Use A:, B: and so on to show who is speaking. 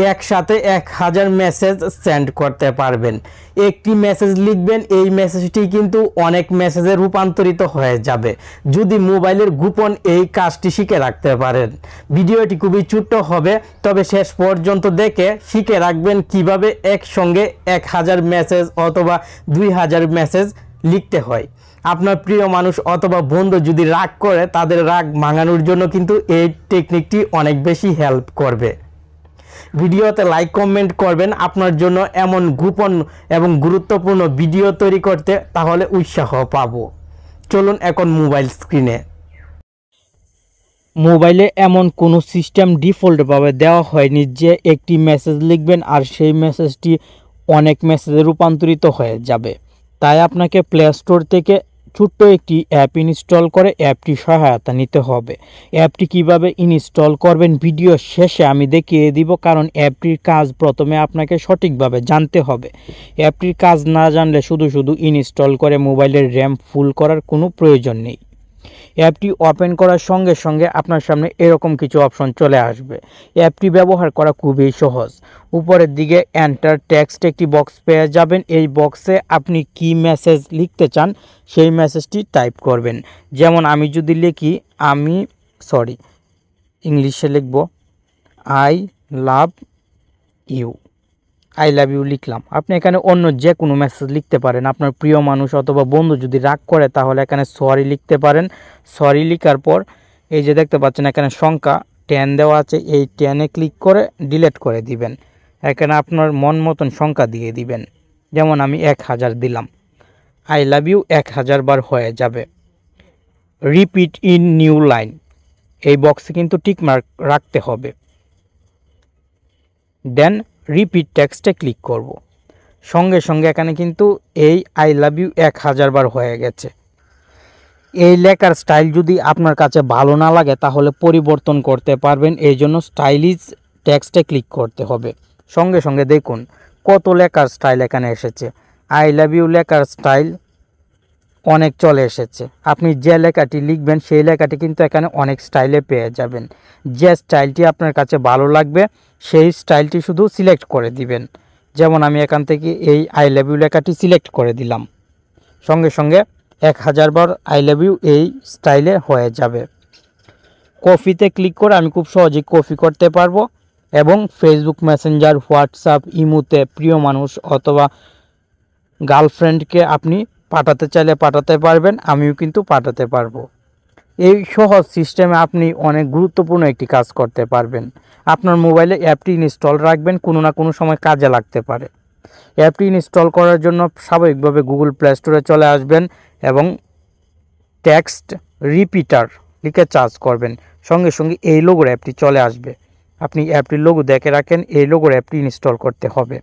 A: একসাথে 1000 message send করতে পারবেন। একটি মেসেজ লিখবেন, এই মেসেজটি কিন্তু অনেক মেসেজে রূপান্তরিত হয়ে যাবে যদি মোবাইলের গোপন এই কাজটি শিখে রাখতে পারেন। ভিডিওটি খুবই ছোট্ট হবে, তবে শেষ পর্যন্ত দেখে শিখে রাখবেন কিভাবে একসঙ্গে 1000 মেসেজ অথবা 2000 মেসেজ লিখতে হয়। আপনার প্রিয় মানুষ অথবা বন্ধু যদি রাগ করে, তাদের রাগ ভাঙানোর জন্য কিন্তু এই টেকনিকটি অনেক বেশি হেল্প করবে। ভিডিওতে লাইক কমেন্ট করবেন আপনার জন্য এমন গোপন এবং গুরুত্বপূর্ণ ভিডিও তৈরি করতে, তাহলে উৎসাহ পাবো। চলুন এখন মোবাইল স্ক্রিনে। মোবাইলে এমন কোনো সিস্টেম ডিফল্টভাবে দেওয়া হয়নি যে একটি মেসেজ লিখবেন আর সেই মেসেজটি অনেক মেসেজে রূপান্তরিত হয়ে যাবে। তাই আপনাকে প্লে স্টোর থেকে ছোট্ট একটি অ্যাপ ইনস্টল করে অ্যাপটি সহায়তা নিতে হবে। অ্যাপটি কিভাবে ইনস্টল করবেন ভিডিও শেষে আমি দেখিয়ে দিব, কারণ অ্যাপটির কাজ প্রথমে আপনাকে সঠিকভাবে জানতে হবে। অ্যাপটির কাজ না জানলে শুধু শুধু ইনস্টল করে মোবাইলের র্যাম ফুল করার কোনো প্রয়োজন নেই। অ্যাপটি ওপেন করার সঙ্গে সঙ্গে আপনার সামনে এরকম কিছু অপশন চলে আসবে। অ্যাপটি ব্যবহার করা খুবই সহজ। উপরের দিকে এন্টার টেক্সট একটি বক্স পেয়ে যাবেন। এই বক্সে আপনি কি মেসেজ লিখতে চান সেই মেসেজটি টাইপ করবেন। যেমন আমি যদি লিখি ইংলিশে লিখব আই লাভ ইউ লিখলাম। আপনি এখানে অন্য যে কোনো মেসেজ লিখতে পারেন। আপনার প্রিয় মানুষ অথবা বন্ধু যদি রাগ করে, তাহলে এখানে সরি লিখতে পারেন। সরি লিখার পর এই যে দেখতে পাচ্ছেন এখানে সংখ্যা 10 দেওয়া আছে, এই 10-এ ক্লিক করে ডিলিট করে দিবেন। এখানে আপনার মন মতন সংখ্যা দিয়ে দিবেন। যেমন আমি 1000 দিলাম। আই লাভ ইউ 1000 বার হয়ে যাবে। রিপিট ইন নিউ লাইন, এই বক্সে কিন্তু টিক মার্ক রাখতে হবে। দেন রিপিট টেক্সটে ক্লিক করব। সঙ্গে সঙ্গে এখানে কিন্তু এই আই লাভ ইউ 1000 বার হয়ে গেছে। এই লেখার স্টাইল যদি আপনার কাছে ভালো না লাগে, তাহলে পরিবর্তন করতে পারবেন। এই জন্য স্টাইলিশ টেক্সটে ক্লিক করতে হবে। সঙ্গে সঙ্গে দেখুন কত লেখার স্টাইল এখানে এসেছে। আই লাভ ইউ লেখার স্টাইল অনেক চলে এসেছে। আপনি যে লেখাটি লিখবেন সেই লেখাটি কিন্তু এখানে অনেক স্টাইলে পেয়ে যাবেন। যে স্টাইলটি আপনার কাছে ভালো লাগবে সেই স্টাইলটি শুধু সিলেক্ট করে দিবেন। যেমন আমি এখান থেকে এই আই লাভ ইউ লেখাটি সিলেক্ট করে দিলাম। সঙ্গে সঙ্গে 1000 বার আই লাভ ইউ এই স্টাইলে হয়ে যাবে। কপিতে ক্লিক করে আমি খুব সহজেই কপি করতে পারবো এবং ফেসবুক মেসেঞ্জার, হোয়াটসঅ্যাপ, ইমোতে প্রিয় মানুষ অথবা গার্লফ্রেন্ডকে আপনি পাঠাতে চাইলে পাঠাতে পারবেন। আমিও কিন্তু পাঠাতে পারবো। এই সহজ সিস্টেমে আপনি অনেক গুরুত্বপূর্ণ একটি কাজ করতে পারবেন। আপনার মোবাইলে অ্যাপটি ইনস্টল রাখবেন, কোনো না কোনো সময় কাজে লাগতে পারে। অ্যাপটি ইনস্টল করার জন্য স্বাভাবিকভাবে গুগল প্লে স্টোরে চলে আসবেন এবং টেক্সট রিপিটার লিখে সার্চ করবেন। সঙ্গে এই লোগোর অ্যাপটি চলে আসবে। আপনি অ্যাপটির লোগো দেখে রাখেন, এই লোগোর অ্যাপটি ইনস্টল করতে হবে।